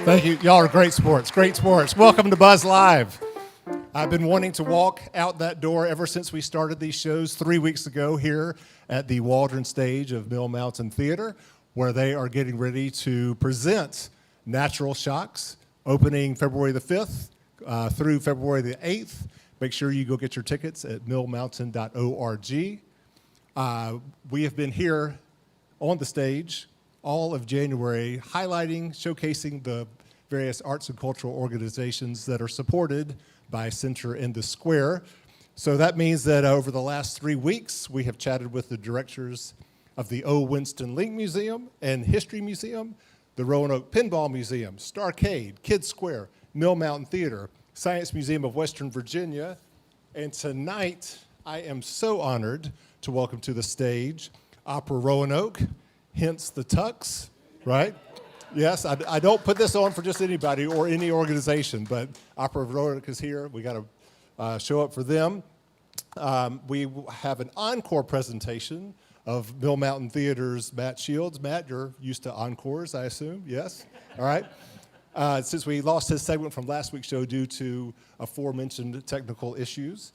Thank you. Y'all are great sports. Great sports. Welcome to Buzz Live. I've been wanting to walk out that door ever since we started these shows 3 weeks ago here at the Waldron stage of Mill Mountain Theater, where they are getting ready to present Natural Shocks, opening February the 5th through February the 8th. Make sure you go get your tickets at millmountain.org. We have been here on the stage all of January, highlighting, showcasing the various arts and cultural organizations that are supported by Center in the Square. So that means that over the last 3 weeks, we have chatted with the directors of the O. Winston Link Museum and History Museum, the Roanoke Pinball Museum, Starcade, Kids Square, Mill Mountain Theater, Science Museum of Western Virginia, and tonight I am so honored to welcome to the stage Opera Roanoke, hence the tux, right? Yes, I don't put this on for just anybody or any organization, but Opera Roanoke is here. We got to show up for them. We have an encore presentation of Mill Mountain Theater's Matt Shields. Matt, you're used to encores, I assume? Yes? All right. Since we lost his segment from last week's show due to aforementioned technical issues,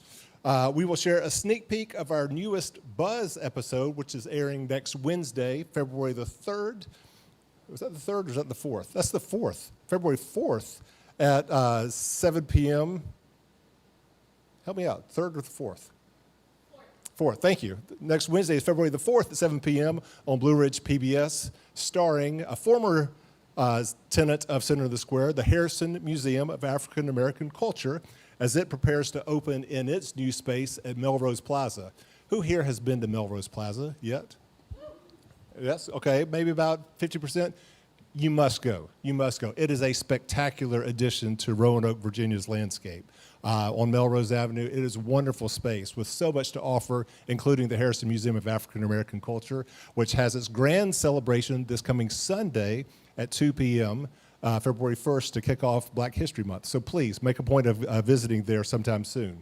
we will share a sneak peek of our newest Buzz episode, which is airing next Wednesday, February the 3rd. Was that the 3rd or was that the 4th? That's the 4th, February 4th at 7 p.m. Help me out, 3rd or the 4th? 4th, thank you. Next Wednesday is February the 4th at 7 p.m. on Blue Ridge PBS, starring a former tenant of Center of the Square, the Harrison Museum of African American Culture, as it prepares to open in its new space at Melrose Plaza. Who here has been to Melrose Plaza yet? Yes, okay, maybe about 50%. You must go. You must go. It is a spectacular addition to Roanoke, Virginia's landscape. On Melrose Avenue, it is a wonderful space with so much to offer, including the Harrison Museum of African American Culture, which has its grand celebration this coming Sunday at 2 p.m., February 1st, to kick off Black History Month. So please make a point of visiting there sometime soon.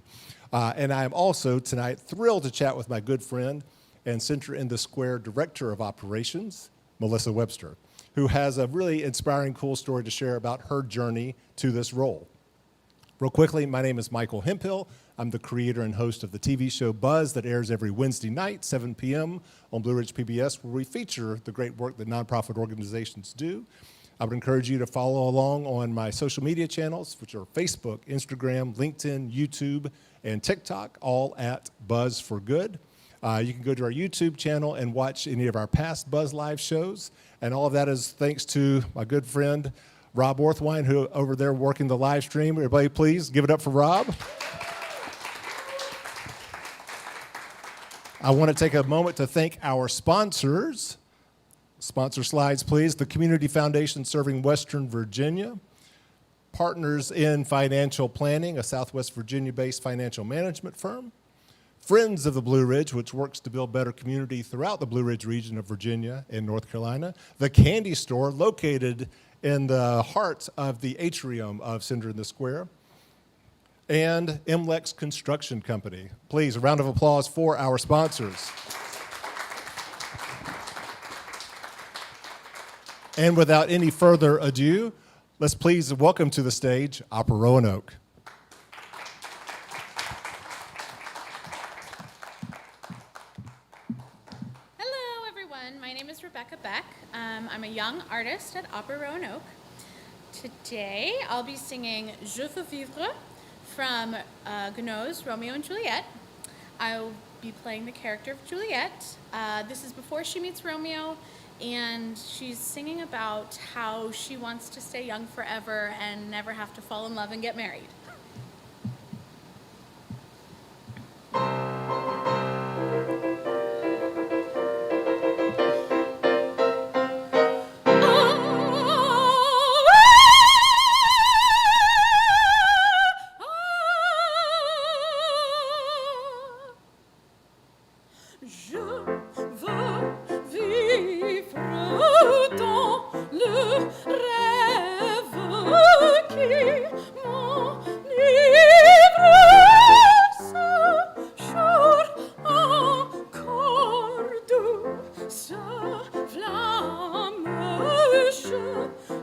And I am also tonight thrilled to chat with my good friend and Center in the Square Director of Operations, Melissa Webster, who has a really inspiring, cool story to share about her journey to this role. Real quickly, my name is Michael Hemphill. I'm the creator and host of the TV show Buzz that airs every Wednesday night, 7 p.m. on Blue Ridge PBS, where we feature the great work that nonprofit organizations do. I would encourage you to follow along on my social media channels, which are Facebook, Instagram, LinkedIn, YouTube, and TikTok, all at Buzz for Good. You can go to our YouTube channel and watch any of our past Buzz Live shows. And all of that is thanks to my good friend, Rob Orthwine, who over there working the live stream. Everybody, please give it up for Rob. I want to take a moment to thank our sponsors. Sponsor slides, please. The Community Foundation serving Western Virginia. Partners in Financial Planning, a Southwest Virginia-based financial management firm. Friends of the Blue Ridge, which works to build better community throughout the Blue Ridge region of Virginia and North Carolina. The Candy Store, located in the heart of the atrium of Center in the Square. And MLEX Construction Company. Please, a round of applause for our sponsors. And without any further ado, let's please welcome to the stage Opera Roanoke. I'm a young artist at Opera Roanoke. Today, I'll be singing Je veux vivre from Gounod's Romeo and Juliet. I'll be playing the character of Juliet. This is before she meets Romeo, and she's singing about how she wants to stay young forever and never have to fall in love and get married.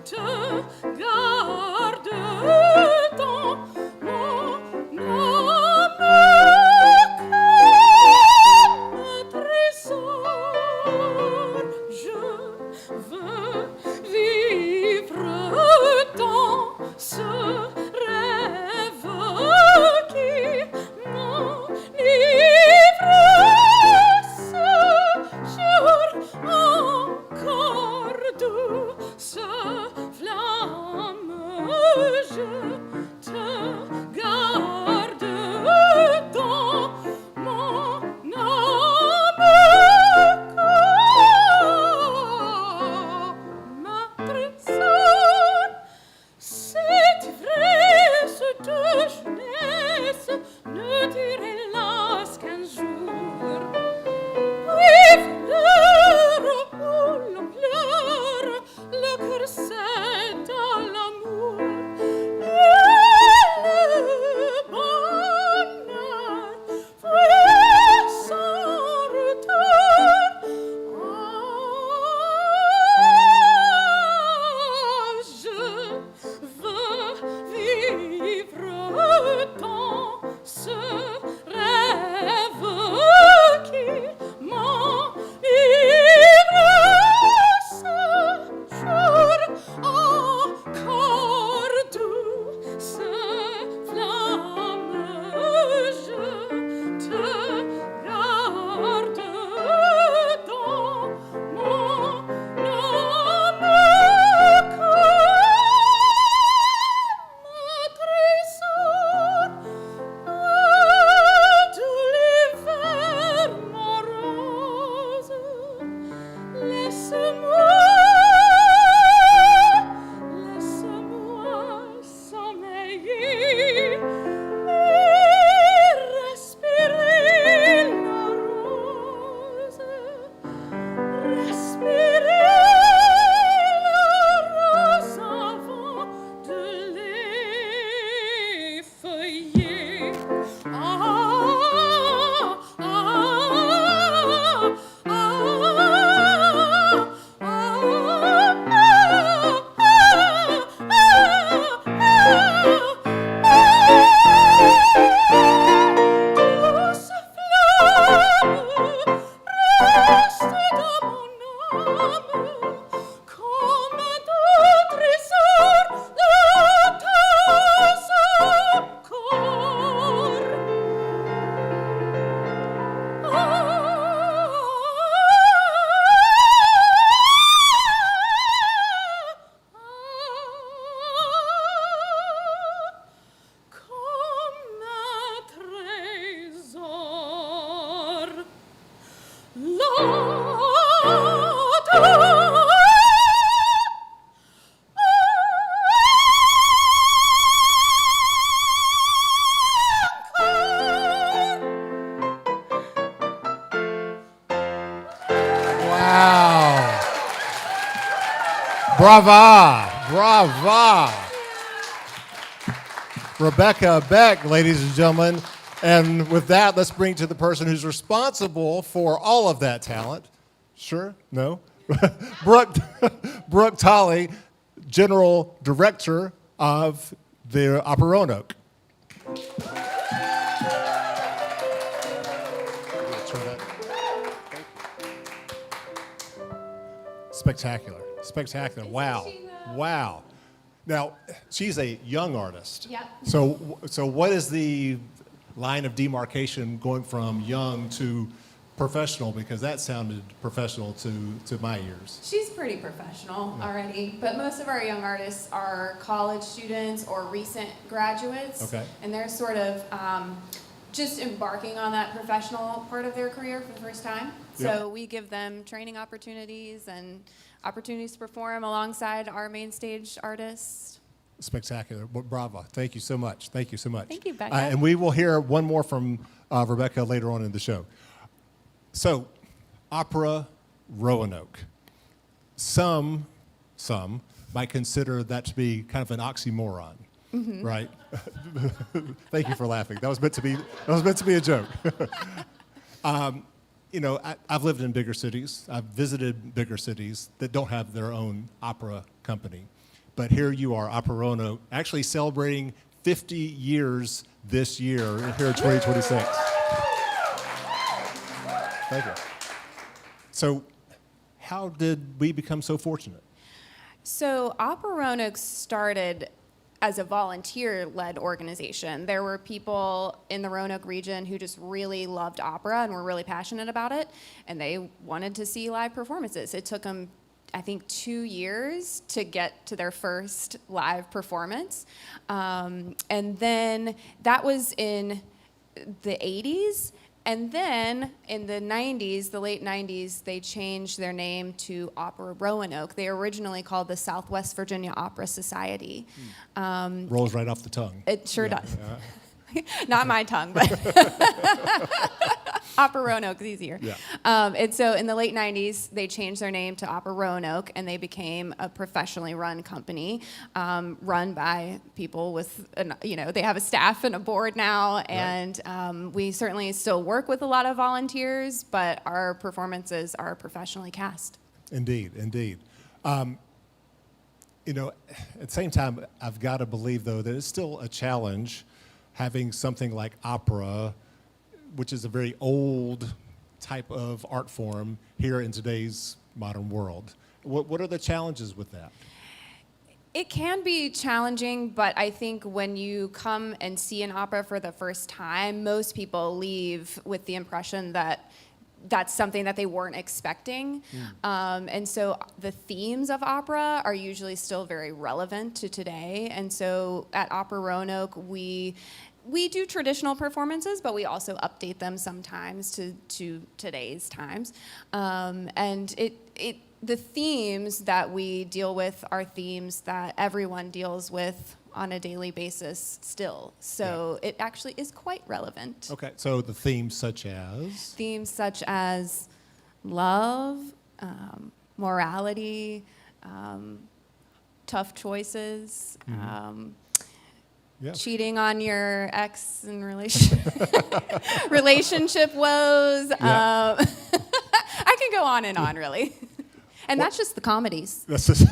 Te Brava! Brava! Rebecca Beck, ladies and gentlemen. And with that, let's bring to the person who's responsible for all of that talent. Sure? No? Brooke Tolley, General Director of the Opera Roanoke. Spectacular. Spectacular. Wow. Wow. Now, she's a young artist. Yep. So what is the line of demarcation going from young to professional? Because that sounded professional to my ears. She's pretty professional already, but most of our young artists are college students or recent graduates. Okay. And they're sort of just embarking on that professional part of their career for the first time. So we give them training opportunities and opportunities to perform alongside our main stage artists. Spectacular. Bravo. Thank you so much. Thank you so much. Thank you, Becca. And we will hear one more from Rebecca later on in the show. So, Opera Roanoke. Some might consider that to be kind of an oxymoron, right? Thank you for laughing. That was meant to be a joke. I've lived in bigger cities. I've visited bigger cities that don't have their own opera company. But here you are, Opera Roanoke, actually celebrating 50 years this year here in 2026. Thank you. So how did we become so fortunate? So Opera Roanoke started as a volunteer-led organization. There were people in the Roanoke region who just really loved opera and were really passionate about it, and they wanted to see live performances. It took them, I think, 2 years to get to their first live performance. And then that was in the 80s. And then in the 90s, the late 90s, they changed their name to Opera Roanoke. They were originally called the Southwest Virginia Opera Society. Rolls right off the tongue. It sure does. Not my tongue, but Opera Roanoke is easier. Yeah. And so in the late 90s, they changed their name to Opera Roanoke, and they became a professionally run company, run by people with, they have a staff and a board now, and we certainly still work with a lot of volunteers, but our performances are professionally cast. Indeed, indeed. At the same time, I've got to believe, though, that it's still a challenge having something like opera, which is a very old type of art form, here in today's modern world. What are the challenges with that? It can be challenging, but I think when you come and see an opera for the first time, most people leave with the impression that that's something that they weren't expecting. And so the themes of opera are usually still very relevant to today. And so at Opera Roanoke, we do traditional performances, but we also update them sometimes to today's times. And the themes that we deal with are themes that everyone deals with on a daily basis still. So it actually is quite relevant. Okay, so the themes such as? Themes such as love, morality, tough choices, cheating on your ex and relationship woes. I can go on and on, really. And that's just the comedies. That's just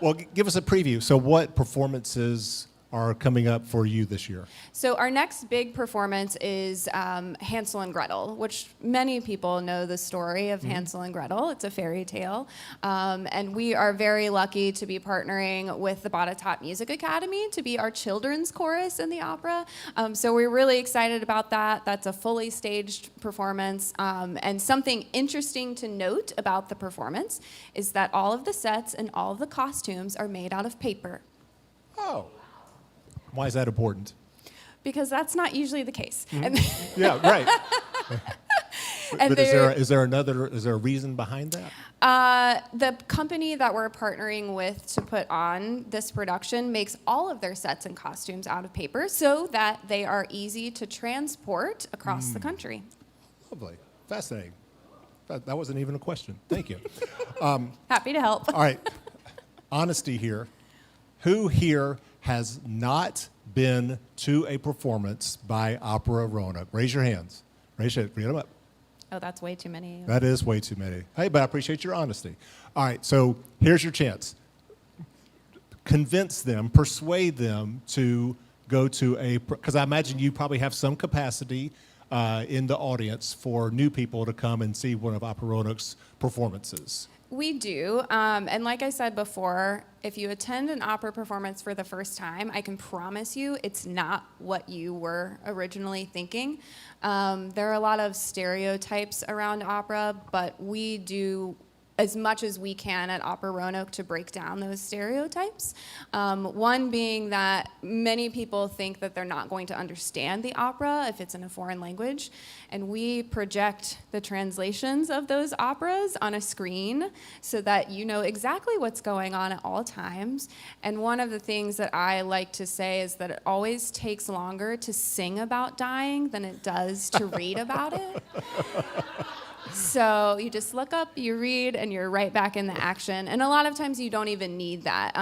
Well, give us a preview. So what performances are coming up for you this year? So our next big performance is Hansel and Gretel, which many people know the story of Hansel and Gretel. It's a fairy tale. And we are very lucky to be partnering with the Botetourt Music Academy to be our children's chorus in the opera. So we're really excited about that. That's a fully staged performance. And something interesting to note about the performance is that all of the sets and all of the costumes are made out of paper. Oh. Why is that important? Because that's not usually the case. Yeah, right. And But is there a reason behind that? The company that we're partnering with to put on this production makes all of their sets and costumes out of paper so that they are easy to transport across the country. Lovely. Fascinating. That wasn't even a question. Thank you. Happy to help. All right. Honesty here. Who here has not been to a performance by Opera Roanoke? Raise your hands. Raise your hand. Read them up. Oh, that's way too many. That is way too many. Hey, but I appreciate your honesty. All right, so here's your chance. Convince them, persuade them to go to because I imagine you probably have some capacity in the audience for new people to come and see one of Opera Roanoke's performances. We do. And like I said before, if you attend an opera performance for the first time, I can promise you it's not what you were originally thinking. There are a lot of stereotypes around opera, but we do as much as we can at Opera Roanoke to break down those stereotypes. One being that many people think that they're not going to understand the opera if it's in a foreign language, and we project the translations of those operas on a screen so that you know exactly what's going on at all times. And one of the things that I like to say is that it always takes longer to sing about dying than it does to read about it. So you just look up, you read, and you're right back in the action. And a lot of times you don't even need that.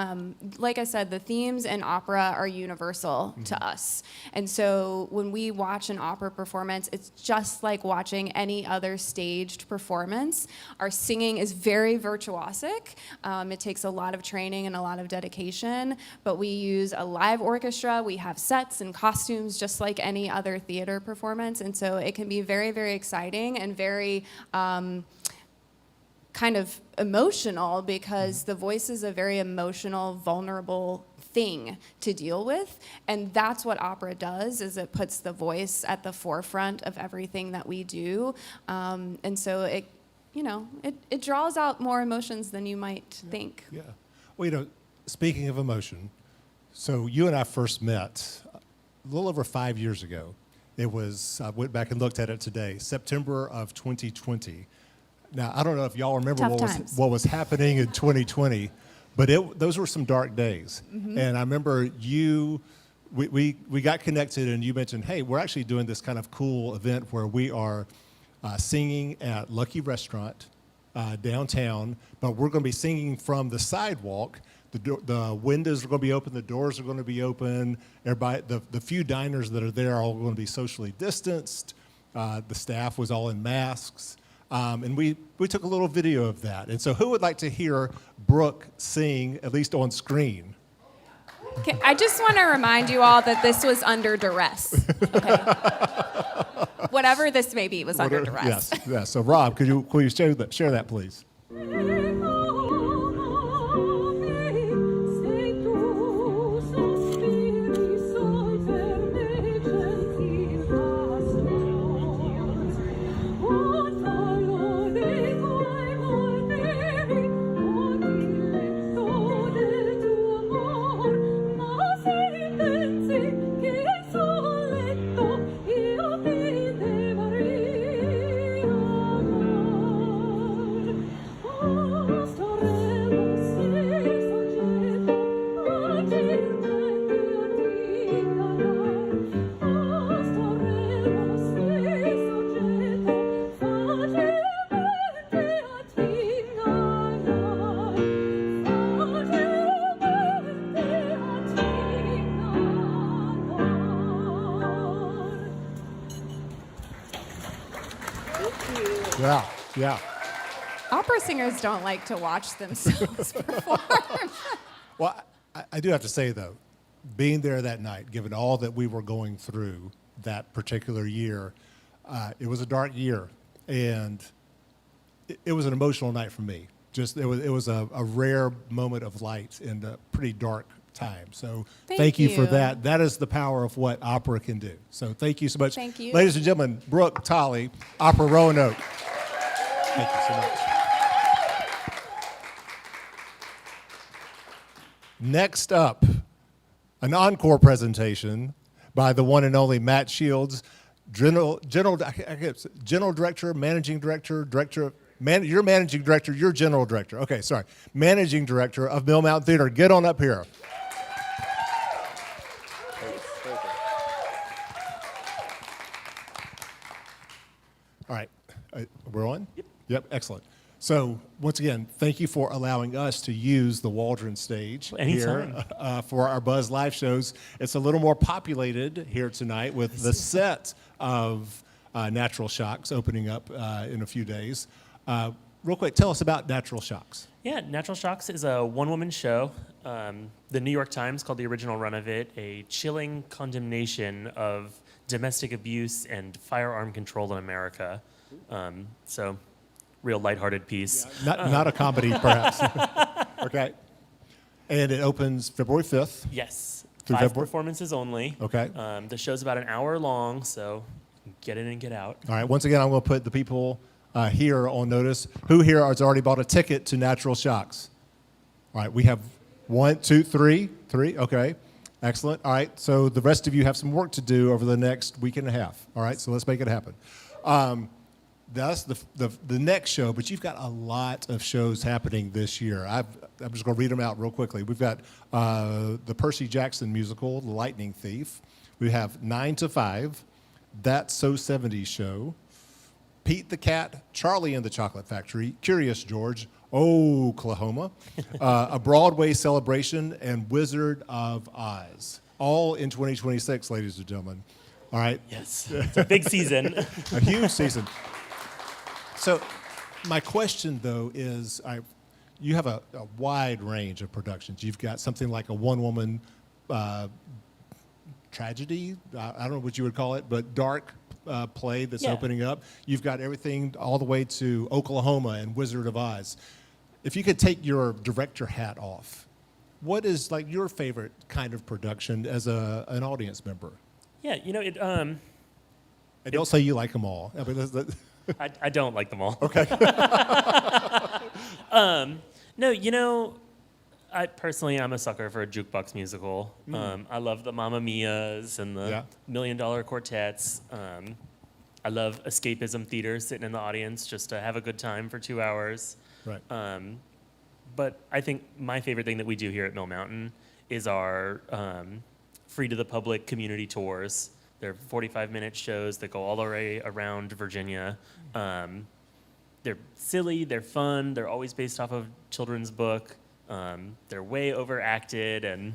Like I said, the themes in opera are universal to us. And so when we watch an opera performance, it's just like watching any other staged performance. Our singing is very virtuosic. It takes a lot of training and a lot of dedication, but we use a live orchestra. We have sets and costumes just like any other theater performance. And so it can be very, very exciting and very kind of emotional because the voice is a very emotional, vulnerable thing to deal with. And that's what opera does, is it puts the voice at the forefront of everything that we do. And so it draws out more emotions than you might think. Yeah. Well, speaking of emotion, so you and I first met a little over 5 years ago. It was, I went back and looked at it today, September of 2020. Now, I don't know if y'all remember what was happening in 2020, but those were some dark days. Mm-hmm. And I remember we got connected and you mentioned, hey, we're actually doing this kind of cool event where we are singing at Lucky Restaurant downtown, but we're going to be singing from the sidewalk. The windows are going to be open, the doors are going to be open. Everybody, the few diners that are there are all going to be socially distanced. The staff was all in masks. And we took a little video of that. And so who would like to hear Brooke sing, at least on screen? Okay, I just want to remind you all that this was under duress. Okay? Whatever this may be was under duress. Yes. So Rob, could you share that, please? Yeah. Opera singers don't like to watch themselves perform. Well, I do have to say, though, being there that night, given all that we were going through that particular year, it was a dark year, and it was an emotional night for me. It was a rare moment of light in a pretty dark time. So thank you for that. That is the power of what opera can do. So thank you so much. Thank you. Ladies and gentlemen, Brooke, Tolley, Opera Roanoke. Thank you so much. Next up, an encore presentation by the one and only Matt Shields, General Director, Managing Director, you're Managing Director, you're General Director. Okay, sorry. Managing Director of Mill Mountain Theater. Get on up here. All right, we're on? Yep, excellent. So once again, thank you for allowing us to use the Waldron stage Anytime. here for our Buzz Live shows. It's a little more populated here tonight with the set of Natural Shocks opening up in a few days. Real quick, tell us about Natural Shocks. Yeah, Natural Shocks is a one-woman show. The New York Times called the original run of it a chilling condemnation of domestic abuse and firearm control in America. So, real lighthearted piece. Not a comedy, perhaps. Okay. And it opens February 5th. Yes, Through 5 February? performances only. Okay. The show's about an hour long, so get in and get out. All right. Once again, I'm going to put the people here on notice. Who here has already bought a ticket to Natural Shocks? All right. We have 1, 2, 3. 3. Okay. Excellent. All right. So the rest of you have some work to do over the next week and a half. All right. So let's make it happen. That's the next show, but you've got a lot of shows happening this year. I'm just going to read them out real quickly. We've got the Percy Jackson musical, The Lightning Thief. We have 9 to 5, That's So 70s Show, Pete the Cat, Charlie and the Chocolate Factory, Curious George, Oklahoma, a Broadway celebration, and Wizard of Oz. All in 2026, ladies and gentlemen. All right. Yes, it's a big season. A huge season. So my question, though, is you have a wide range of productions. You've got something like a one-woman tragedy, I don't know what you would call it, but dark play that's opening up. You've got everything all the way to Oklahoma and Wizard of Oz. If you could take your director hat off, what is like your favorite kind of production as an audience member? Yeah, And don't say you like them all. I mean, I don't like them all. okay. No, I'm a sucker for a jukebox musical. I love the Mamma Mias and the $1 Million Quartets. I love escapism theater, sitting in the audience just to have a good time for 2 hours. Right. But I think my favorite thing that we do here at Mill Mountain is our free to the public community tours. They're 45-minute shows that go all the way around Virginia. They're silly, they're fun, they're always based off of children's book. They're way overacted, and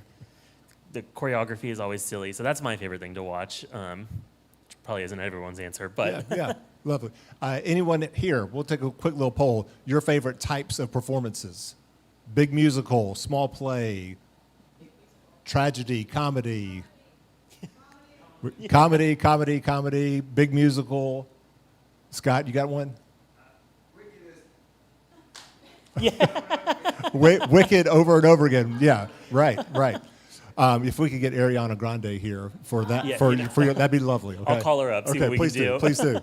the choreography is always silly. So that's my favorite thing to watch. Which probably isn't everyone's answer, but Yeah, lovely. Anyone here, we'll take a quick little poll. Your favorite types of performances? Big musical, small play, tragedy, comedy. Comedy, big musical. Scott, you got one? Wicked over and over again. Yeah, right. If we could get Ariana Grande here for that, that'd be lovely. Okay? I'll call her up, see what we can do. Please do.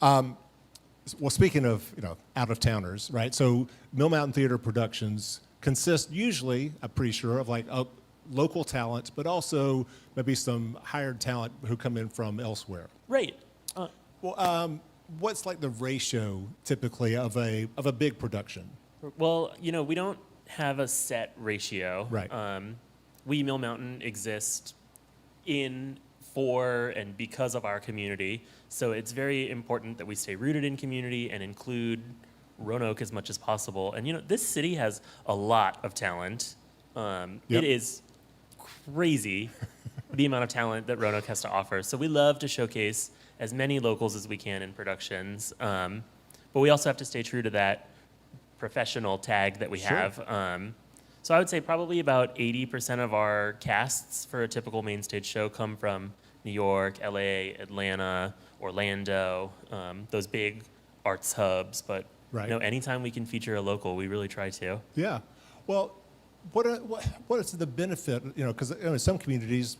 Well, speaking of out-of-towners, right? So Mill Mountain Theater productions consist usually, I'm pretty sure, of like local talent, but also maybe some hired talent who come in from elsewhere. Right. What's like the ratio typically of a big production? Well, we don't have a set ratio. Right. We, Mill Mountain, exist in, for, and because of our community. So it's very important that we stay rooted in community and include Roanoke as much as possible. And, this city has a lot of talent. It is crazy the amount of talent that Roanoke has to offer. So we love to showcase as many locals as we can in productions. But we also have to stay true to that professional tag that we have. So I would say probably about 80% of our casts for a typical main stage show come from New York, LA, Atlanta, Orlando, those big arts hubs. But anytime we can feature a local, we really try to. Yeah. Well, what is the benefit? Because some communities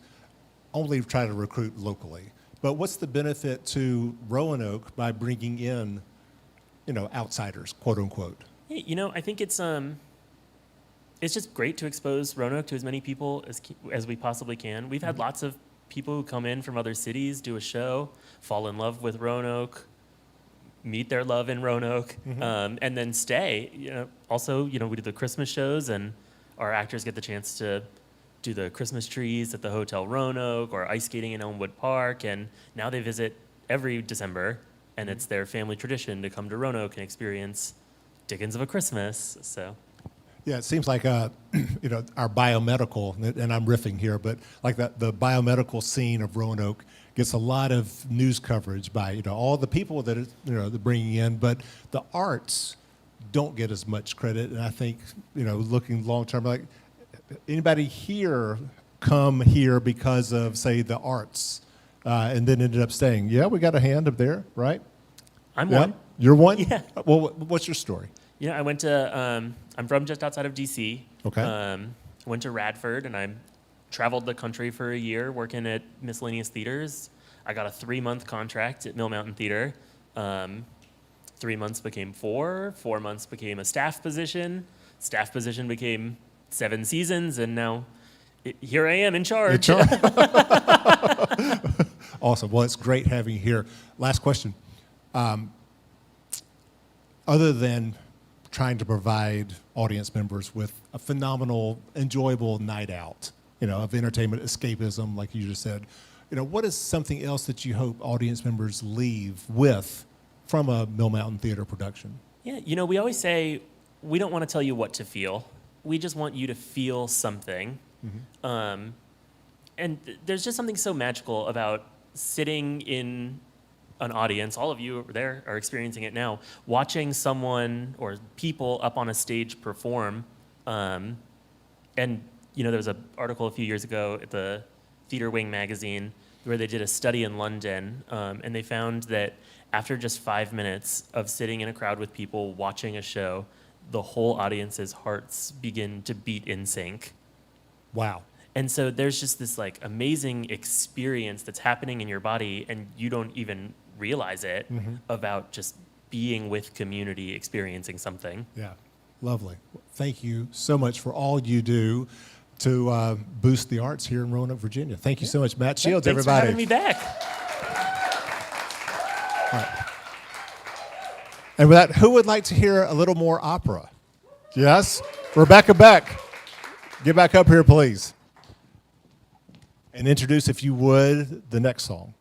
only try to recruit locally. But what's the benefit to Roanoke by bringing in, outsiders, quote unquote? I think it's just great to expose Roanoke to as many people as we possibly can. We've had lots of people who come in from other cities, do a show, fall in love with Roanoke, meet their love in Roanoke, and then stay. Also, we do the Christmas shows, and our actors get the chance to do the Christmas trees at the Hotel Roanoke or ice skating in Elmwood Park, and now they visit every December. and it's their family tradition to come to Roanoke and experience Dickens of a Christmas. So. Yeah, it seems like our biomedical, and I'm riffing here, but like the biomedical scene of Roanoke gets a lot of news coverage by all the people that they're bringing in, but the arts don't get as much credit. And I think looking long term, like anybody here come here because of say the arts, and then ended up staying. Yeah, we got a hand up there, right? I'm Yeah? one. You're one. Yeah. Well, what's your story? I went to, I'm from just outside of D.C. Okay. Went to Radford, and I traveled the country for a year working at miscellaneous theaters. I got a 3-month contract at Mill Mountain Theater. 3 months became 4. 4 months became a staff position. Staff position became 7 seasons, and now here I am in charge. Awesome. Well, it's great having you here. Last question. Other than trying to provide audience members with a phenomenal, enjoyable night out, of entertainment, escapism, like you just said, what is something else that you hope audience members leave with from a Mill Mountain Theater production? Yeah, we always say we don't want to tell you what to feel. We just want you to feel something. Mm-hmm. And there's just something so magical about sitting in an audience, all of you over there are experiencing it now, watching someone or people up on a stage perform. And, there was an article a few years ago at the Theater Wing magazine where they did a study in London, and they found that after just 5 minutes of sitting in a crowd with people watching a show, the whole audience's hearts begin to beat in sync. Wow. And so there's just this amazing experience that's happening in your body, and you don't even realize it, about just being with community, experiencing something. Yeah, lovely. Thank you so much for all you do to boost the arts here in Roanoke, Virginia. Thank you so much, Matt Shields, Thanks everybody. for having me back. All right. And with that, who would like to hear a little more opera? Yes? Rebecca Beck. Get back up here, please. And introduce, if you would, the next song.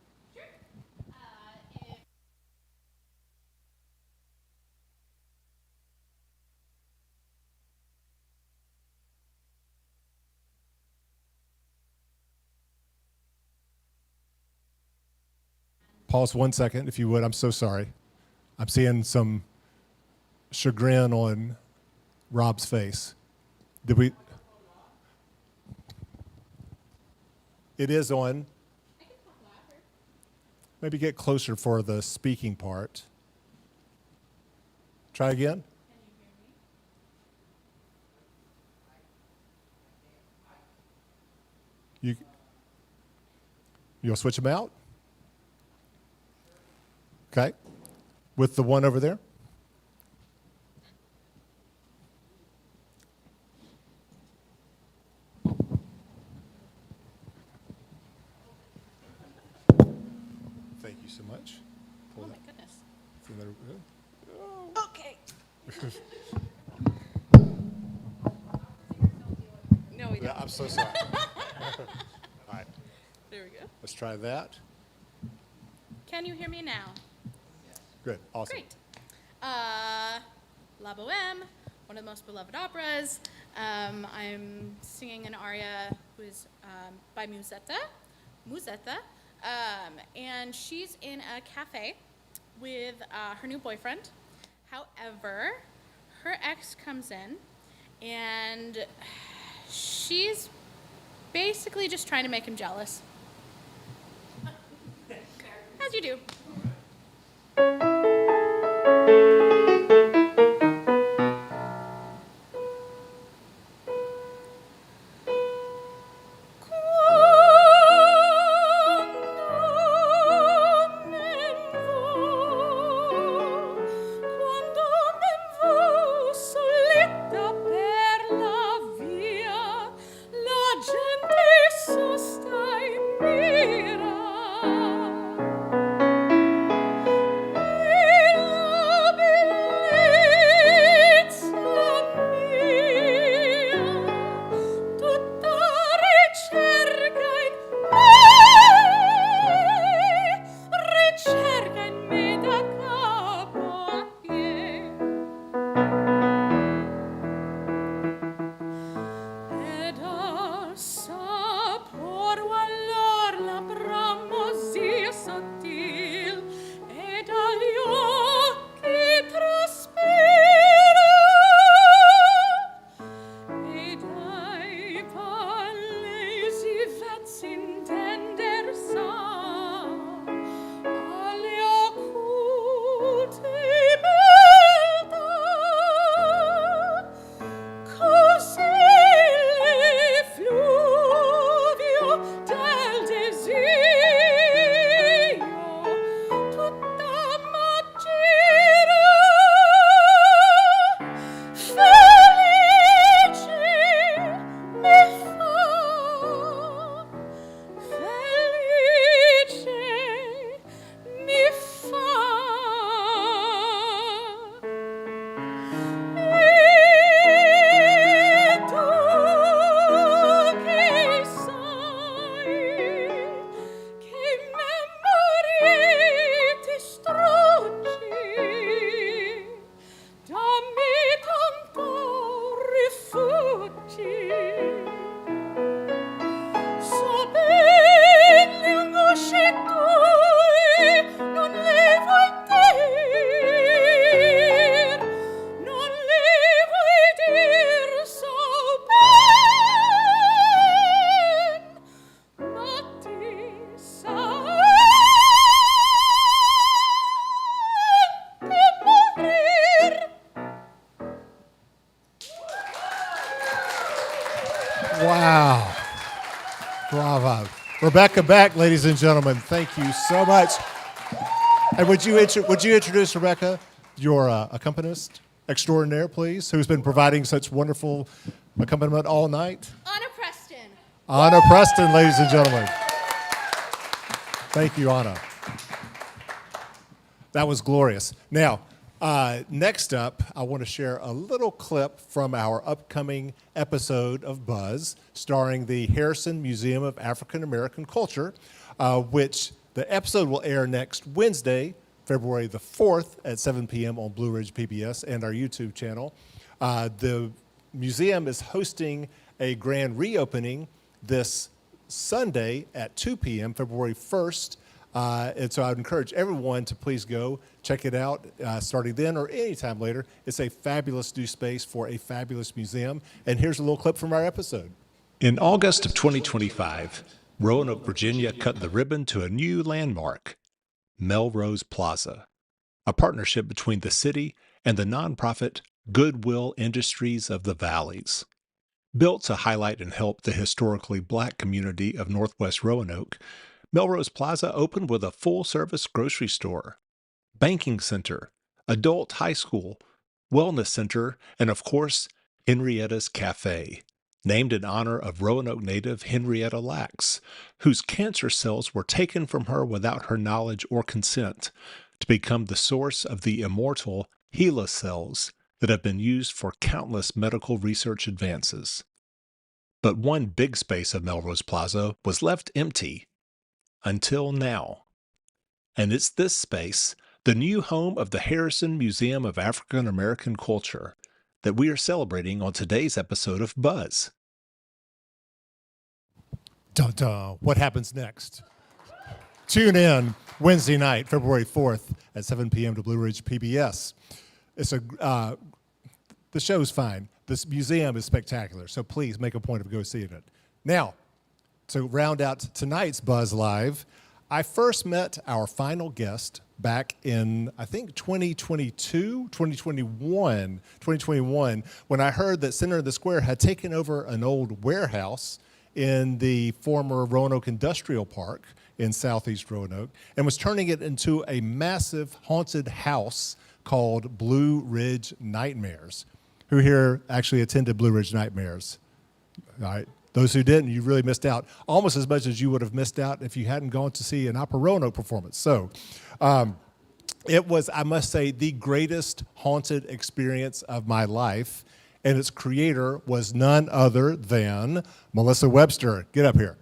Pause 1 second, if you would. I'm so sorry. I'm seeing some chagrin on Rob's face. Did we? It is on. Maybe get closer for the speaking part. Try again. You'll switch them out? Okay. With the one over there? Thank you so much. Oh my goodness. Okay. No, we Yeah, don't. I'm so sorry. All right, There we go. let's try that. Can you hear me now? Good, awesome. Great. La Boheme, one of the most beloved operas. I'm singing an aria who's by Musetta, and she's in a cafe with her new boyfriend. However, her ex comes in, and she's basically just trying to make him jealous. As you do. Wow. Bravo. Rebecca Beck, ladies and gentlemen, thank you so much. And would you introduce, Rebecca, your accompanist extraordinaire, please, who's been providing such wonderful accompaniment all night? Anna Preston. Anna Preston, ladies and gentlemen. Thank you, Anna. That was glorious. Now, next up, I want to share a little clip from our upcoming episode of Buzz, starring the Harrison Museum of African American Culture, which the episode will air next Wednesday, February the 4th at 7 p.m. on Blue Ridge PBS and our YouTube channel. The museum is hosting a grand reopening this Sunday at 2 p.m., February 1st. And so I would encourage everyone to please go check it out starting then or anytime later. It's a fabulous new space for a fabulous museum. And here's a little clip from our episode. In August of 2025, Roanoke, Virginia cut the ribbon to a new landmark, Melrose Plaza, a partnership between the city and the nonprofit Goodwill Industries of the Valleys. Built to highlight and help the historically black community of Northwest Roanoke, Melrose Plaza opened with a full-service grocery store, banking center, adult high school, wellness center, and of course, Henrietta's Cafe, named in honor of Roanoke native Henrietta Lacks, whose cancer cells were taken from her without her knowledge or consent to become the source of the immortal HeLa cells that have been used for countless medical research advances. But one big space of Melrose Plaza was left empty until now. And it's this space, the new home of the Harrison Museum of African American Culture, that we are celebrating on today's episode of Buzz. Dun-dun. What happens next? Tune in Wednesday night, February 4th at 7 p.m. to Blue Ridge PBS. The show's fine. This museum is spectacular, so please make a point of go seeing it. Now, to round out tonight's Buzz Live, I first met our final guest back in, I think, 2021, when I heard that Center of the Square had taken over an old warehouse in the former Roanoke Industrial Park in southeast Roanoke and was turning it into a massive haunted house called Blue Ridge Nightmares. Who here actually attended Blue Ridge Nightmares? All right. Those who didn't, you really missed out, almost as much as you would have missed out if you hadn't gone to see an Opera Roanoke performance. So it was, I must say, the greatest haunted experience of my life, and its creator was none other than Melissa Webster. Get up here.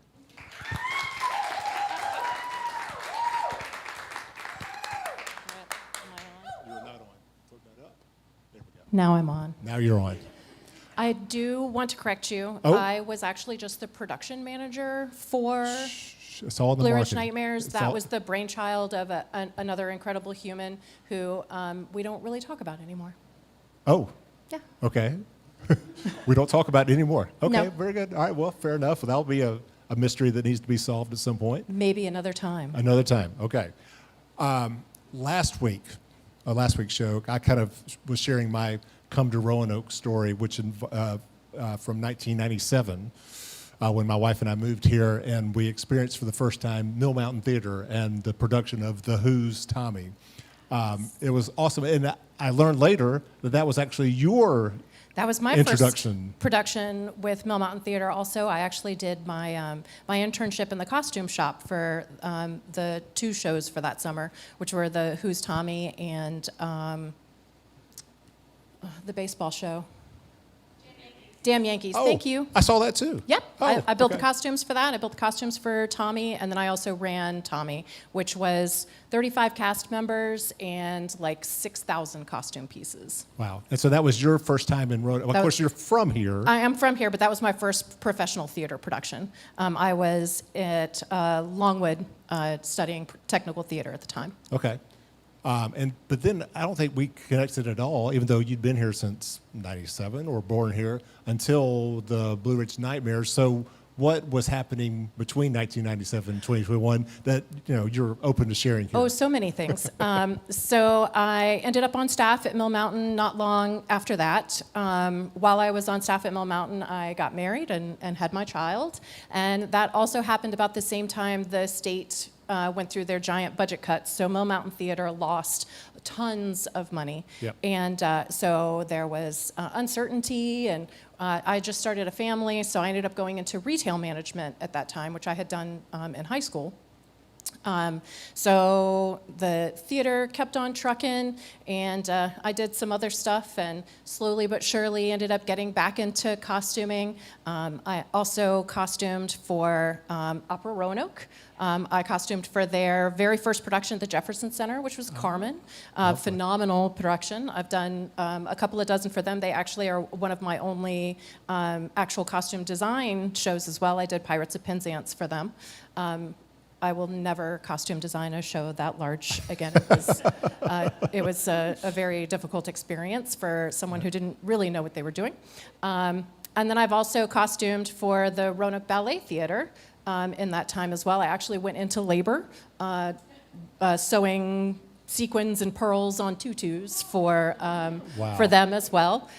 You were not on. Put that up. There we go. Now I'm on. Now you're on. I do want to correct you. Oh. I was actually just the production manager for It's all in the Blue Ridge marketing. Nightmares. It's That all- was the brainchild of another incredible human who we don't really talk about anymore. Oh, Yeah. okay. We don't talk about it anymore. Okay, No. very good. All right, well, fair enough. That'll be a mystery that needs to be solved at some point. Maybe another time. Another time, okay. Last week's show, I kind of was sharing my come to Roanoke story, which from 1997, when my wife and I moved here, and we experienced for the first time Mill Mountain Theater and the production of The Who's Tommy. It was awesome, and I learned later that was actually your That was my introduction. first production with Mill Mountain Theater. Also, I actually did my my internship in the costume shop for the two shows for that summer, which were the Who's Tommy and the baseball show. Damn Yankees. Oh, Thank you. I saw that too. Yep. Oh, I built okay. the costumes for that. I built the costumes for Tommy, and then I also ran Tommy, which was 35 cast members and like 6,000 costume pieces. Wow. And so that was your first time in Roanoke. Of That course, was- you're from here. I am from here, but that was my first professional theater production. I was at Longwood studying technical theater at the time. Okay. But then I don't think we connected at all, even though you'd been here since '97 or born here until the Blue Ridge Nightmares. So what was happening between 1997 and 2021 that you're open to sharing here? Oh, so many things. So I ended up on staff at Mill Mountain not long after that. While I was on staff at Mill Mountain, I got married and had my child. And that also happened about the same time the state went through their giant budget cuts. So Mill Mountain Theater lost tons of money. Yep. And so there was uncertainty, and I just started a family, so I ended up going into retail management at that time, which I had done in high school. So the theater kept on trucking, and I did some other stuff, and slowly but surely ended up getting back into costuming. I also costumed for Opera Roanoke. I costumed for their very first production at the Jefferson Center, which was Carmen. Phenomenal production. I've done a couple of dozen for them. They actually are one of my only actual costume design shows as well. I did Pirates of Penzance for them. I will never costume design a show that large again. It was a very difficult experience for someone who didn't really know what they were doing. And then I've also costumed for the Roanoke Ballet Theater in that time as well. I actually went into labor sewing sequins and pearls on tutus for them as well.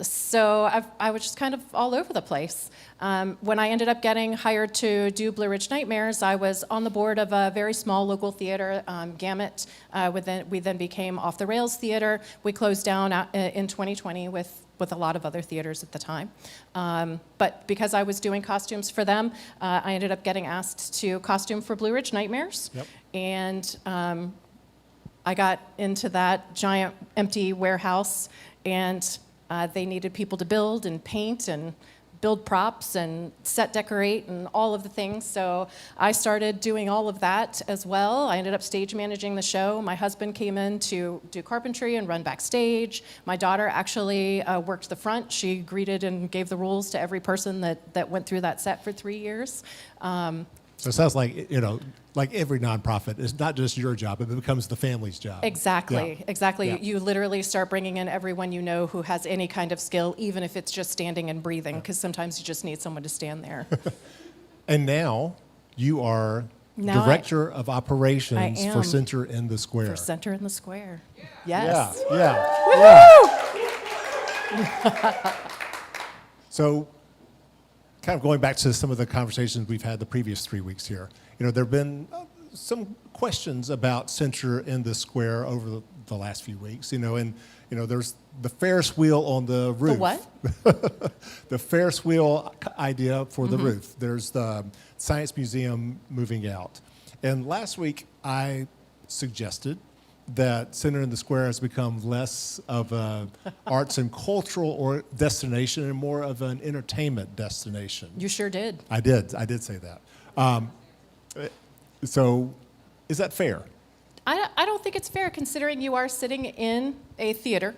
So I was just kind of all over the place. When I ended up getting hired to do Blue Ridge Nightmares, I was on the board of a very small local theater, Gamut. We then became Off the Rails Theater. We closed down in 2020 with a lot of other theaters at the time. But because I was doing costumes for them, I ended up getting asked to costume for Blue Ridge Nightmares. Yep. And I got into that giant empty warehouse, and they needed people to build and paint and build props and set decorate and all of the things. So I started doing all of that as well. I ended up stage managing the show. My husband came in to do carpentry and run backstage. My daughter actually worked the front. She greeted and gave the rules to every person that went through that set for 3 years. So it sounds like, like every nonprofit, it's not just your job, it becomes the family's job. Exactly, Yeah. exactly. Yeah. You literally start bringing in everyone you know who has any kind of skill, even if it's just standing and breathing, because sometimes you just need someone to stand there. And now you are Director of Operations I for am. Center in the Square. For Center in the Square. Yes. Yeah. So, kind of going back to some of the conversations we've had the previous 3 weeks here, there have been some questions about Center in the Square over the last few weeks, and there's the Ferris wheel on the roof. The what? The Ferris wheel idea for the roof. There's the Science Museum moving out. And last week, I suggested that Center in the Square has become less of an arts and cultural destination and more of an entertainment destination. You sure did. I did say that. So, is that fair? I don't think it's fair, considering you are sitting in a theater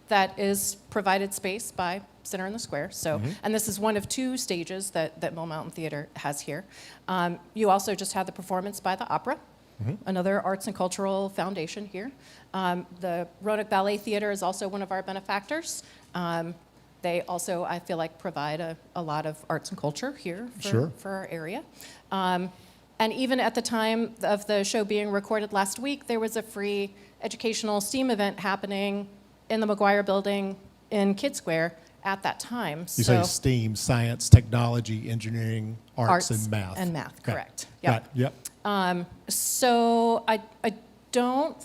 that is provided space by Center in the Square. So, and this is one of 2 stages that Mill Mountain Theater has here. You also just had the performance by the Opera, another arts and cultural foundation here. The Roanoke Ballet Theater is also one of our benefactors. They also, I feel like, provide a lot of arts and culture here for our area. And even at the time of the show being recorded last week, there was a free educational STEAM event happening in the McGuire Building in Kid Square at that time. You say STEAM, science, technology, engineering, arts and math. And math, Okay. correct. Right. Yep. So I don't,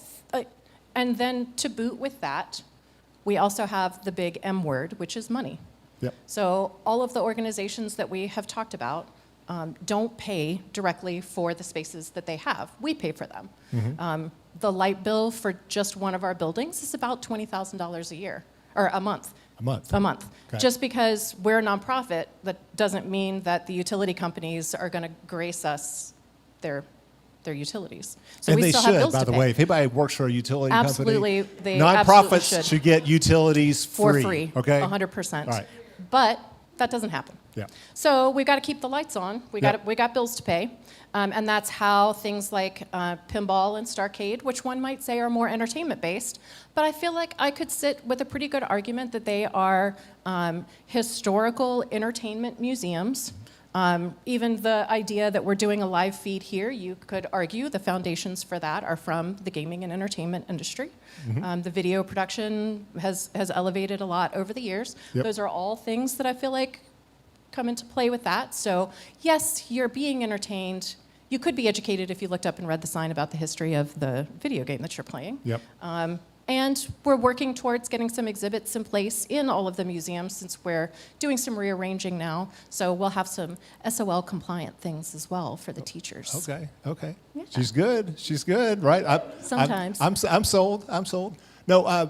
and then to boot with that, we also have the big M word, which is money. Yep. So all of the organizations that we have talked about don't pay directly for the spaces that they have. We pay for them. The light bill for just one of our buildings is about $20,000 a year, or a month. A month. A month. Okay. Just because we're a nonprofit, that doesn't mean that the utility companies are going to grace us their utilities. So And we they still have should, bills by to the pay. way. If anybody works for a utility Absolutely, company, they nonprofits absolutely should. get utilities For free. free, Okay. 100%. All right. But that doesn't happen. Yeah. So we got to keep the lights on. We Yep. got bills to pay, and that's how things like pinball and Starcade, which one might say are more entertainment based, but I feel like I could sit with a pretty good argument that they are historical entertainment museums. Even the idea that we're doing a live feed here, you could argue the foundations for that are from the gaming and entertainment industry. The video production has elevated a lot over the years. Yep. Those are all things that I feel like come into play with that. So yes, you're being entertained. You could be educated if you looked up and read the sign about the history of the video game that you're playing. Yep. And we're working towards getting some exhibits in place in all of the museums since we're doing some rearranging now. So we'll have some SOL compliant things as well for the teachers. Okay. Yeah. She's good, right? Sometimes. I'm sold. No,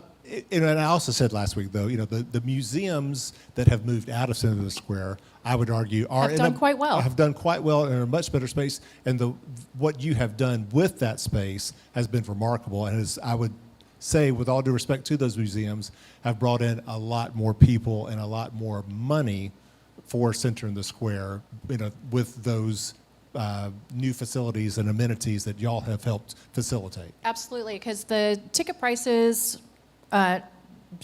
and I also said last week, though, the museums that have moved out of Center of the Square, I would argue, Have done quite well. Have done quite well and are in a much better space. And what you have done with that space has been remarkable. And I would say, with all due respect to those museums, have brought in a lot more people and a lot more money for Center in the Square, with those new facilities and amenities that y'all have helped facilitate. Absolutely, because the ticket prices,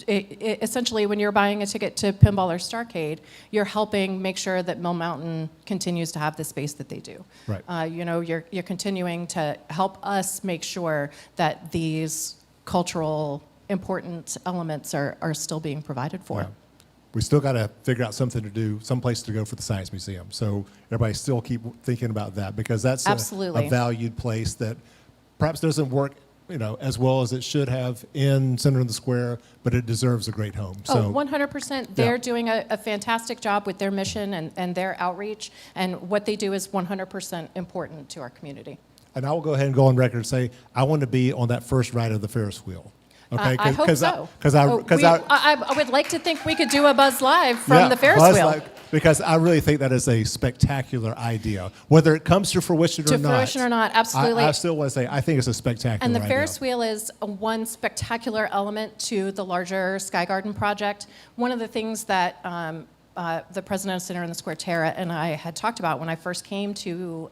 essentially when you're buying a ticket to Pinball or Starcade, you're helping make sure that Mill Mountain continues to have the space that they do. Right. You're continuing to help us make sure that these cultural important elements are still being provided for. Yeah. We still got to figure out something to do, some place to go for the Science Museum. So everybody still keep thinking about that, because that's Absolutely. a valued place that perhaps doesn't work, as well as it should have in Center in the Square, but it deserves a great home. So 100%. They're doing a fantastic job with their mission and their outreach, and what they do is 100% important to our community. And I will go ahead and go on record and say I want to be on that first ride of the Ferris wheel. Okay, I hope so. I would like to think we could do a Buzz Live from the Ferris wheel. Because I really think that is a spectacular idea. Whether it comes to fruition or not. Absolutely. I still want to say I think it's a spectacular And the idea. Ferris wheel is one spectacular element to the larger Sky Garden project. One of the things that the president of Center in the Square, Tara, and I had talked about when I first came to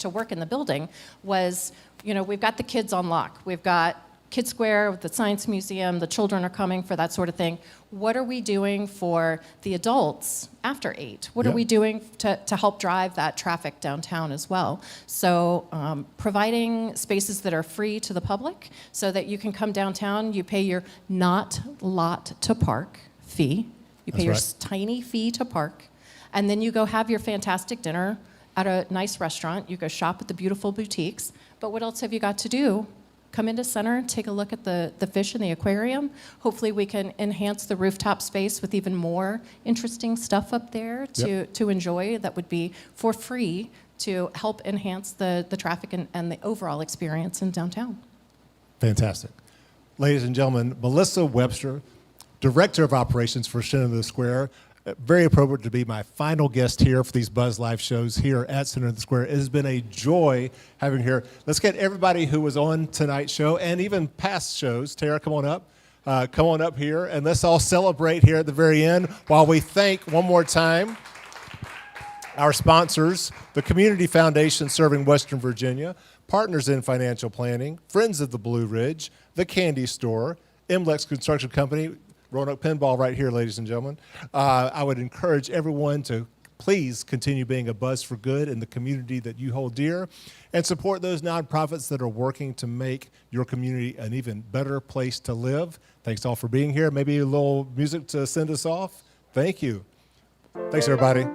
work in the building was, we've got the kids on lock. We've got Kid Square with the Science Museum. The children are coming for that sort of thing. What are we doing for the adults after 8? What are we doing to help drive that traffic downtown as well? So providing spaces that are free to the public so that you can come downtown, you pay your not lot to park fee. You pay your tiny fee to park, and then you go have your fantastic dinner at a nice restaurant. You go shop at the beautiful boutiques. But what else have you got to do? Come into Center, take a look at the fish in the aquarium. Hopefully we can enhance the rooftop space with even more interesting stuff up there to enjoy that would be for free to help enhance the traffic and the overall experience in downtown. Fantastic. Ladies and gentlemen, Melissa Webster, Director of Operations for Center in the Square. Very appropriate to be my final guest here for these Buzz Live shows here at Center in the Square. It has been a joy having you here. Let's get everybody who was on tonight's show and even past shows. Tara, come on up. Come on up here, and let's all celebrate here at the very end while we thank one more time our sponsors, the Community Foundation serving Western Virginia, Partners in Financial Planning, Friends of the Blue Ridge, The Candy Store, MLEX Construction Company, Roanoke Pinball right here, ladies and gentlemen. I would encourage everyone to please continue being a buzz for good in the community that you hold dear, and support those nonprofits that are working to make your community an even better place to live. Thanks all for being here. Maybe a little music to send us off. Thank you. Thanks, everybody.